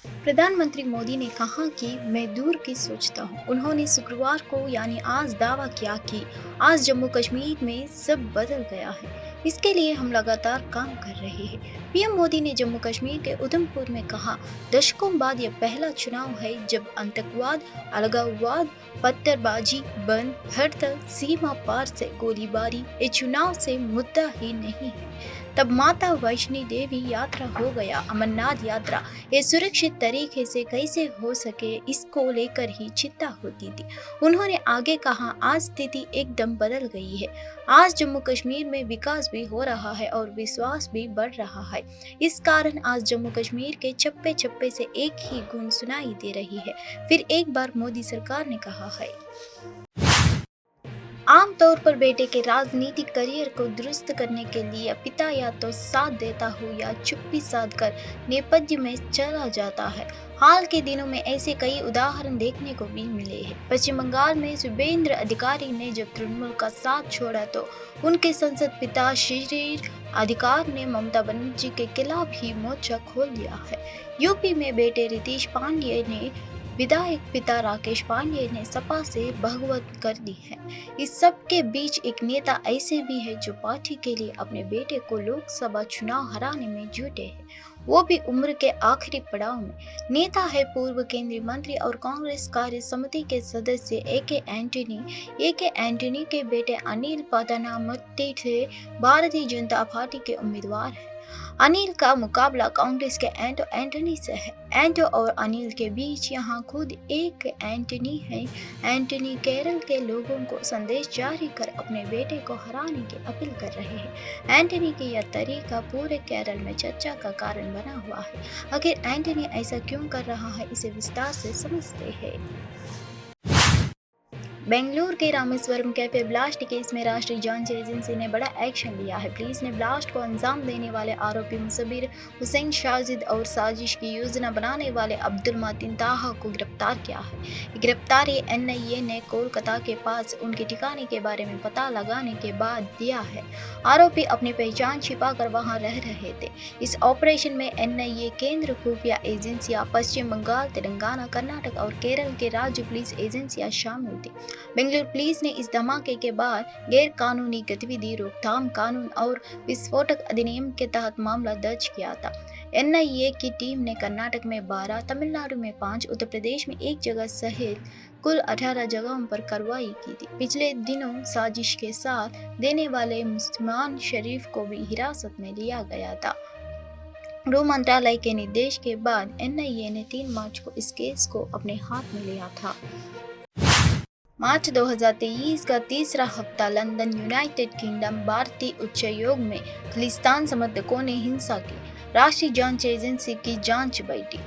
प्रधानमंत्री मोदी ने कहा कि मैं दूर की सोचता हूँ। उन्होंने शुक्रवार को यानी आज दावा किया कि आज जम्मू कश्मीर में सब बदल गया है। इसके लिए हम लगातार काम कर रहे हैं। पीएम मोदी ने जम्मू कश्मीर के उधमपुर में कहा, दशकों बाद यह पहला चुनाव है जब आतंकवाद, अलगाववाद, पत्थरबाजी, बंद, हड़ताल, सीमा पार से गोलीबारी ये चुनाव से मुद्दा ही नहीं है। तब माता वैष्णो देवी यात्रा हो गया, अमरनाथ यात्रा ये सुरक्षित तरीके से कैसे हो सके इसको लेकर ही चिंता होती थी। उन्होंने आगे कहा, आज स्थिति एकदम बदल गई है। आज जम्मू कश्मीर में विकास भी हो रहा है और विश्वास भी बढ़ रहा है। इस कारण आज जम्मू कश्मीर के चप्पे चप्पे से एक ही गुण सुनाई दे रही है। फिर एक बार मोदी सरकार ने कहा है, आमतौर पर बेटे के राजनीतिक करियर को दुरुस्त करने के लिए पिता या तो साथ देता हो या चुप्पी साध कर नेपथ्य में चला जाता है। हाल के दिनों में ऐसे कई उदाहरण देखने को भी मिले हैं। पश्चिम बंगाल में शुभेंद्र अधिकारी ने जब तृणमूल का साथ छोड़ा तो उनके संसद पिता शिशिर अधिकारी ने ममता बनर्जी के खिलाफ ही मोर्चा खोल दिया है। यूपी में बेटे रितेश पांडेय ने विधायक पिता राकेश पांडेय ने सपा से बगावत कर दी है। इस सब के बीच एक नेता ऐसे भी है जो पार्टी के लिए अपने बेटे को लोकसभा चुनाव हराने में जुटे हैं, वो भी उम्र के आखिरी पड़ाव में। नेता है पूर्व केंद्रीय मंत्री और कांग्रेस कार्य समिति के सदस्य ए.के. एंटनी। ए.के. एंटनी के बेटे अनिल पदानामती से भारतीय जनता पार्टी के उम्मीदवार हैं। अनिल का मुकाबला कांग्रेस के एंटनी से है। एंटो और अनिल के बीच यहाँ खुद एक एंटनी है। एंटनी केरल के लोगों को संदेश जारी कर अपने बेटे को हराने की अपील कर रहे हैं। एंटनी की यह तरीका पूरे केरल में चर्चा का कारण बना हुआ है। आखिर एंटनी ऐसा क्यों कर रहा है, इसे विस्तार से समझते हैं। बेंगलुरु के रामेश्वरम कैफे ब्लास्ट केस में राष्ट्रीय जांच एजेंसी ने बड़ा एक्शन लिया है। पुलिस ने ब्लास्ट को अंजाम देने वाले आरोपी मुसब्बिर हुसैन शाजिद और साजिश की योजना बनाने वाले अब्दुल मतीन ताहा को गिरफ्तार किया है। गिरफ्तारी एनआईए ने कोलकाता के पास उनके ठिकाने के बारे में पता लगाने के बाद दिया है। आरोपी अपनी पहचान छिपाकर वहां रह रहे थे। इस ऑपरेशन में एनआईए, केंद्र खुफिया एजेंसियां, पश्चिम बंगाल, तेलंगाना, कर्नाटक और केरल के राज्य पुलिस एजेंसियां शामिल थी। बेंगलुरु पुलिस ने इस धमाके के बाद गैर कानूनी गतिविधि रोकथाम कानून और विस्फोटक अधिनियम के तहत मामला दर्ज किया था। एनआईए की टीम ने कर्नाटक में 12, तमिलनाडु में 5, उत्तर प्रदेश में 1 जगह सहित कुल 18 जगहों पर कार्रवाई की थी। पिछले दिनों साजिश के साथ देने वाले मुस्लिमान शरीफ को भी हिरासत में लिया गया था। गृह मंत्रालय के निर्देश के बाद एनआईए ने 3 मार्च को इस केस को अपने हाथ में लिया था। मार्च 2023 का तीसरा हफ्ता लंदन, यूनाइटेड किंगडम। भारतीय उच्चायोग में खालिस्तान समर्थकों ने हिंसा की। राष्ट्रीय जांच एजेंसी की जांच बैठी।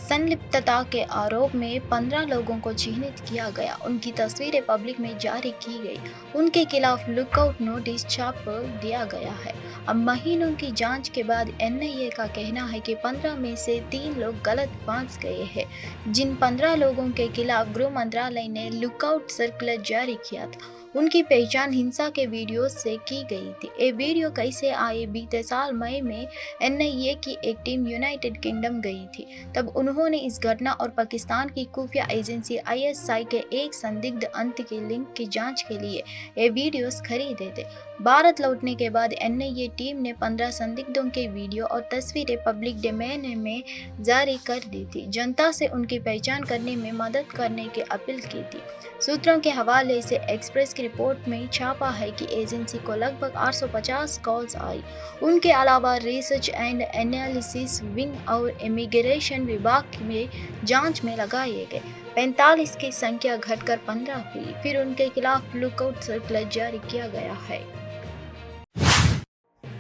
संलिप्तता के आरोप में 15 लोगों को चिन्हित किया गया। उनकी तस्वीरें पब्लिक में जारी की गई। उनके खिलाफ लुकआउट नोटिस छाप दिया गया है। अब महीनों की जांच के बाद एनआईए का कहना है कि 15 में से 3 लोग गलत फंस गए हैं। जिन 15 लोगों के खिलाफ गृह मंत्रालय ने लुकआउट सर्कुलर जारी किया था, उनकी पहचान हिंसा के वीडियो से की गई थी। ये वीडियो कैसे आए? बीते साल मई में एनआईए की एक टीम यूनाइटेड किंगडम गई थी। तब उन्होंने इस घटना और पाकिस्तान की खुफिया एजेंसी आईएसआई के एक संदिग्ध अंत की लिंक की जांच के लिए ये वीडियोस खरीदे थे। भारत लौटने के बाद एनआईए टीम ने 15 संदिग्धों के वीडियो और तस्वीरें पब्लिक डोमेन में जारी कर दी थी। जनता से उनकी पहचान करने में मदद करने की अपील की थी। सूत्रों के हवाले से एक्सप्रेस की रिपोर्ट में छापा है कि एजेंसी को लगभग 850 कॉल्स आई। उनके अलावा रिसर्च एंड एनालिसिस विंग और इमिग्रेशन विभाग में जांच में लगाए गए 45 की संख्या घटकर 15 हुई। फिर उनके खिलाफ लुकआउट सर्कुलर जारी किया गया है।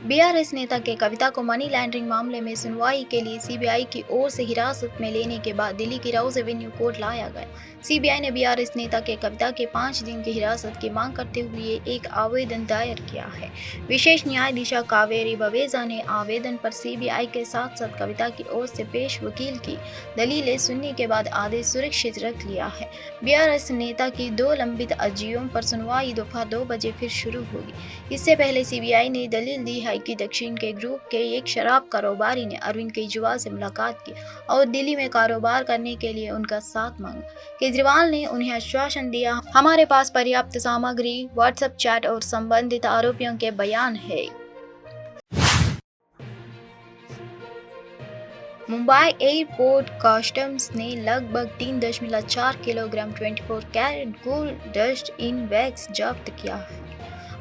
बीआरएस नेता के कविता को मनी लॉन्ड्रिंग मामले में सुनवाई के लिए सीबीआई की ओर से हिरासत में लेने के बाद दिल्ली की राउज एवेन्यू कोर्ट लाया गया। सीबीआई ने बीआरएस नेता के कविता के 5 दिन की हिरासत की मांग करते हुए एक आवेदन दायर किया है। विशेष न्यायाधीश कावेरी बवेजा ने आवेदन पर सीबीआई के साथ साथ कविता की ओर से पेश वकील की दलीलें सुनने के बाद आदेश सुरक्षित रख लिया है। बीआरएस नेता की 2 लंबित अर्जियों पर सुनवाई दोपहर 2 बजे फिर शुरू होगी। इससे पहले सीबीआई ने दलील दी है है कि दक्षिण के ग्रुप के एक शराब कारोबारी ने अरविंद केजरीवाल से मुलाकात की और दिल्ली में कारोबार करने के लिए उनका साथ मांगा। केजरीवाल ने उन्हें आश्वासन दिया, हमारे पास पर्याप्त सामग्री, व्हाट्सएप चैट और संबंधित आरोपियों के बयान है। मुंबई एयरपोर्ट कस्टम्स ने लगभग 3.4 kilogram 24 carat gold dust in bags जब्त किया है।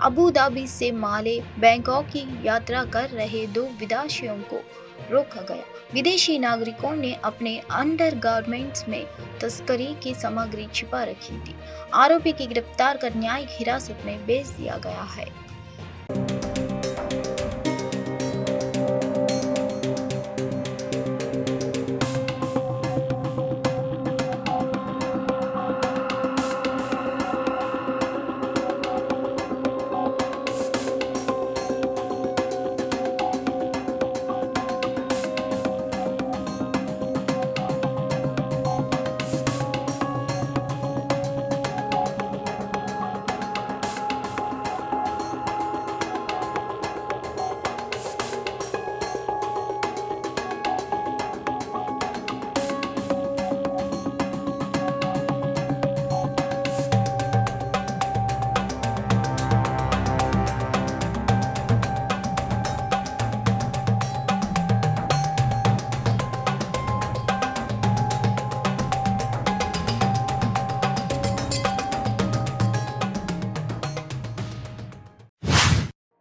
अबू धाबी से माले बैंकॉक की यात्रा कर रहे 2 विदेशियों को रोका गया। विदेशी नागरिकों ने अपने अंडरगारमेंट्स में तस्करी की सामग्री छिपा रखी थी। आरोपी की गिरफ्तार कर न्यायिक हिरासत में भेज दिया गया है।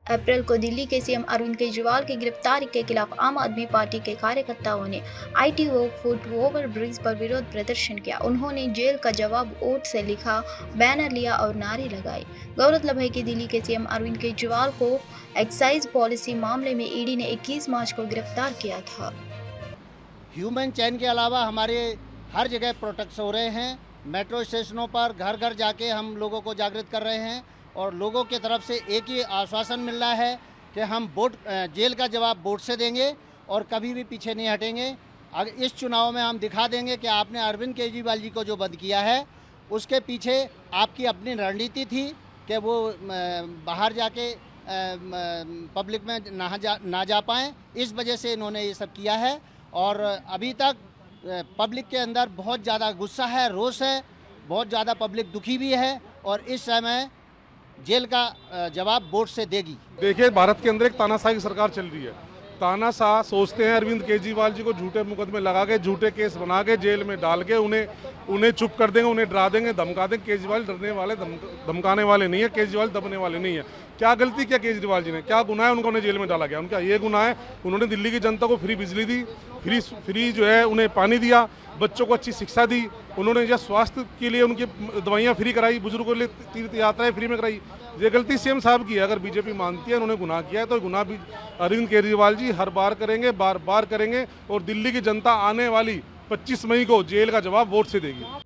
अप्रैल को दिल्ली के सीएम अरविंद केजरीवाल की गिरफ्तारी के खिलाफ आम आदमी पार्टी के कार्यकर्ताओं ने ITO फुट ओवर ब्रिज पर विरोध प्रदर्शन किया। उन्होंने जेल का जवाब ओट से लिखा बैनर लिया और नारे लगाए। गौरतलब है कि दिल्ली के सीएम अरविंद केजरीवाल को एक्साइज पॉलिसी मामले में ईडी ने 21 मार्च को गिरफ्तार किया था। ह्यूमन चैन के अलावा हमारे हर जगह प्रोटेक्ट हो रहे हैं। मेट्रो स्टेशनों पर घर घर जाके हम लोगों को जागृत कर रहे हैं और लोगों की तरफ से एक ही आश्वासन मिल रहा है कि हम जेल का जवाब वोट से देंगे और कभी भी पीछे नहीं हटेंगे। अगर इस चुनाव में हम दिखा देंगे कि आपने अरविंद केजरीवाल जी को जो बंद किया है उसके पीछे आपकी अपनी रणनीति थी कि वो बाहर जाके पब्लिक में ना जा पाएँ, इस वजह से इन्होंने ये सब किया है। और अभी तक पब्लिक के अंदर बहुत ज़्यादा गुस्सा है, रोष है, बहुत ज़्यादा पब्लिक दुखी भी है और इस समय जेल का जवाब वोट से देगी। देखिए, भारत के अंदर एक तानाशाही की सरकार चल रही है। तानाशाह सोचते हैं अरविंद केजरीवाल जी को झूठे मुकदमे लगा के, झूठे केस बना के, जेल में डाल के उन्हें चुप कर देंगे, उन्हें डरा देंगे, धमका देंगे। केजरीवाल डरने वाले, धमकाने वाले नहीं है, केजरीवाल दबने वाले नहीं है। क्या गलती किया केजरीवाल जी ने, क्या गुनाह है उनको, उन्हें जेल में डाला गया? उनका ये गुनाह है, उन्होंने दिल्ली की जनता को फ्री बिजली दी, फ्री जो है उन्हें पानी दिया, बच्चों को अच्छी शिक्षा दी, उन्होंने जो स्वास्थ्य के लिए उनकी दवाइयाँ फ्री कराई, बुजुर्गों के लिए तीर्थ यात्राएं फ्री में कराई। ये गलती सीएम साहब की है। अगर बीजेपी मानती है उन्होंने गुनाह किया है तो गुनाह भी अरविंद केजरीवाल जी हर बार करेंगे, बार बार करेंगे और दिल्ली की जनता आने वाली 25 मई को जेल का जवाब वोट से देगी।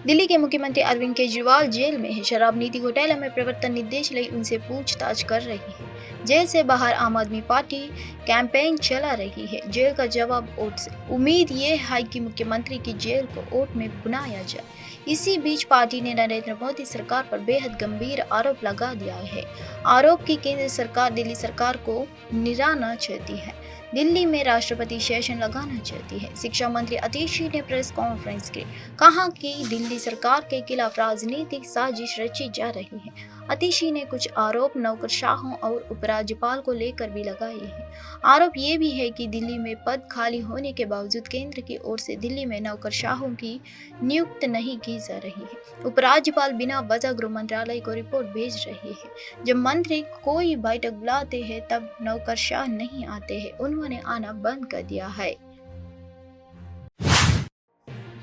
दिल्ली के मुख्यमंत्री अरविंद केजरीवाल जेल में है। शराब नीति घोटाले में प्रवर्तन निदेशालय उनसे पूछताछ कर रही है। जेल से बाहर आम आदमी पार्टी कैंपेन चला रही है। जेल का जवाब वोट से। उम्मीद ये है कि मुख्यमंत्री की जेल को वोट में बुलाया जाए। इसी बीच पार्टी ने नरेंद्र मोदी सरकार पर बेहद गंभीर आरोप लगा दिया है। आरोप की केंद्र सरकार दिल्ली सरकार को निराना चाहती है, दिल्ली में राष्ट्रपति शासन लगाना चाहती है। शिक्षा मंत्री अतिशी ने प्रेस कॉन्फ्रेंस की, कहा कि दिल्ली सरकार के खिलाफ राजनीतिक साजिश रची जा रही है। अतिशी ने कुछ आरोप नौकरशाहों और उपराज्यपाल को लेकर भी लगाए हैं। आरोप ये भी है कि दिल्ली में पद खाली होने के बावजूद केंद्र की ओर से दिल्ली में नौकरशाहों की नियुक्ति नहीं की जा रही है। उपराज्यपाल बिना वजह गृह मंत्रालय को रिपोर्ट भेज रहे हैं। जब मंत्री कोई बैठक बुलाते हैं तब नौकरशाह नहीं आते हैं, उन्होंने आना बंद कर दिया है।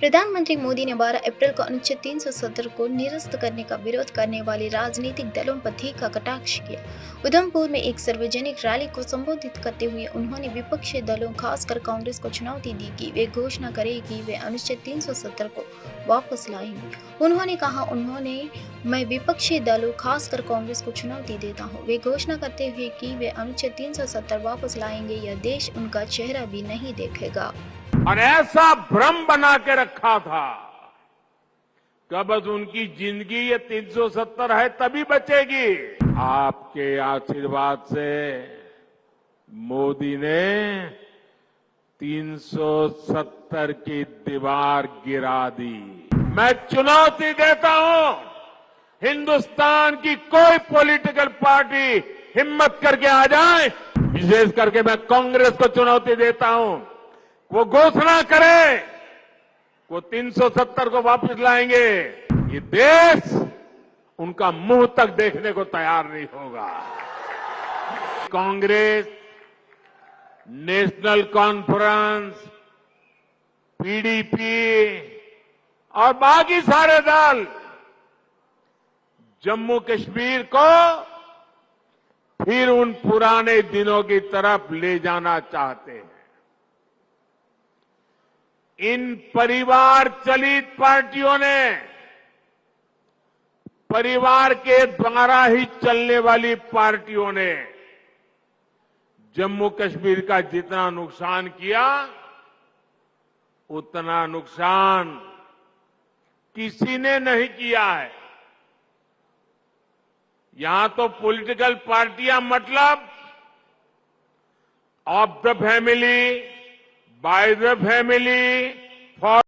प्रधानमंत्री मोदी ने 12 अप्रैल को अनुच्छेद 370 को निरस्त करने का विरोध करने वाले राजनीतिक दलों पर तीखा कटाक्ष किया। उधमपुर में एक सार्वजनिक रैली को संबोधित करते हुए उन्होंने विपक्षी दलों खासकर कांग्रेस को चुनौती दी कि वे घोषणा करें कि वे अनुच्छेद 370 को वापस लाएंगे। उन्होंने कहा, मैं विपक्षी दलों खासकर कांग्रेस को चुनौती देता हूं। वे घोषणा करते हुए कि वे अनुच्छेद 370 वापस लाएंगे या देश उनका चेहरा भी नहीं देखेगा। और ऐसा भ्रम बना के रखा था कि बस उनकी जिंदगी ये 370 है तभी बचेगी। आपके आशीर्वाद से मोदी ने 370 की दीवार गिरा दी। मैं चुनौती देता हूं, हिंदुस्तान की कोई पॉलिटिकल पार्टी हिम्मत करके आ जाए, विशेष करके मैं कांग्रेस को चुनौती देता हूं, वो घोषणा करे वो 370 को वापस लाएंगे, ये देश उनका मुंह तक देखने को तैयार नहीं होगा। कांग्रेस, नेशनल कॉन्फ्रेंस, पीडीपी और बाकी सारे दल जम्मू कश्मीर को फिर उन पुराने दिनों की तरफ ले जाना चाहते हैं। इन परिवार चलित पार्टियों ने, परिवार के द्वारा ही चलने वाली पार्टियों ने जम्मू कश्मीर का जितना नुकसान किया, उतना नुकसान किसी ने नहीं किया है। यहां तो पॉलिटिकल पार्टियां मतलब of the family, by the family, for.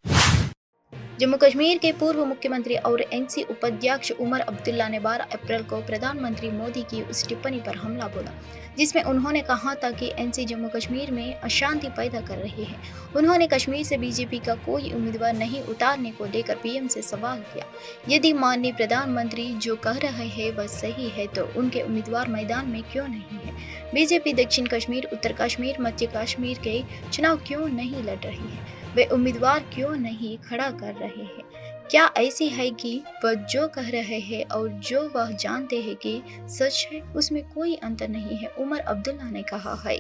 Jammu Kashmir के पूर्व मुख्यमंत्री और एनसी उपाध्यक्ष उमर अब्दुल्ला ने 12 अप्रैल को प्रधानमंत्री मोदी की उस टिप्पणी पर हमला बोला जिसमें उन्होंने कहा था कि एनसी जम्मू कश्मीर में अशांति पैदा कर रही है। उन्होंने कश्मीर से बीजेपी का कोई उम्मीदवार नहीं उतारने को लेकर पीएम से सवाल किया। यदि माननीय प्रधानमंत्री जो कह रहे हैं वह सही है तो उनके उम्मीदवार मैदान में क्यों नहीं है? बीजेपी दक्षिण कश्मीर, उत्तर कश्मीर, मध्य कश्मीर के चुनाव क्यों नहीं लड़ रही है? वे उम्मीदवार क्यों नहीं खड़ा कर रहे हैं? क्या ऐसी है कि वह जो कह रहे हैं और जो वह जानते हैं कि सच है उसमें कोई अंतर नहीं है, उमर अब्दुल्ला ने कहा है।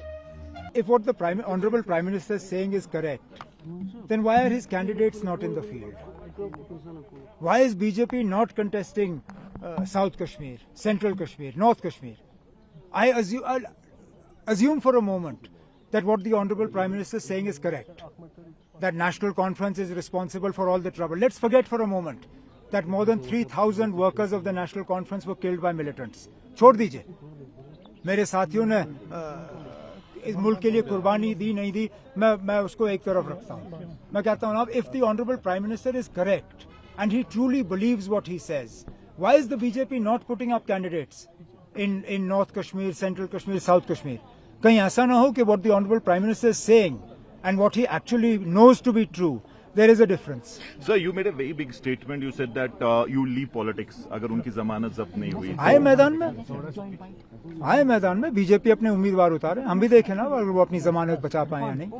If what the Honorable Prime Minister is saying is correct, then why are his candidates not in the field? Why is BJP not contesting South Kashmir, Central Kashmir, North Kashmir? I'll assume for a moment that what the Honorable Prime Minister is saying is correct, that National Conference is responsible for all the trouble. Let's forget for a moment that more than 3,000 workers of the National Conference were killed by militants. छोड़ दीजिए, मेरे साथियों ने इस मुल्क के लिए कुर्बानी दी नहीं दी, मैं उसको एक तरफ रखता हूँ। मैं कहता हूँ, if the Honorable Prime Minister is correct and he truly believes what he says, why is the BJP not putting up candidates in North Kashmir, Central Kashmir, South Kashmir? कहीं ऐसा ना हो कि what the Honorable Prime Minister is saying and what he actually knows to be true, there is a difference. Sir, you made a very big statement. You said that you leave politics अगर उनकी जमानत जब्त नहीं हुई। आए मैदान में BJP अपने उम्मीदवार उतारे, हम भी देखें ना वो अपनी जमानत बचा पाए या नहीं।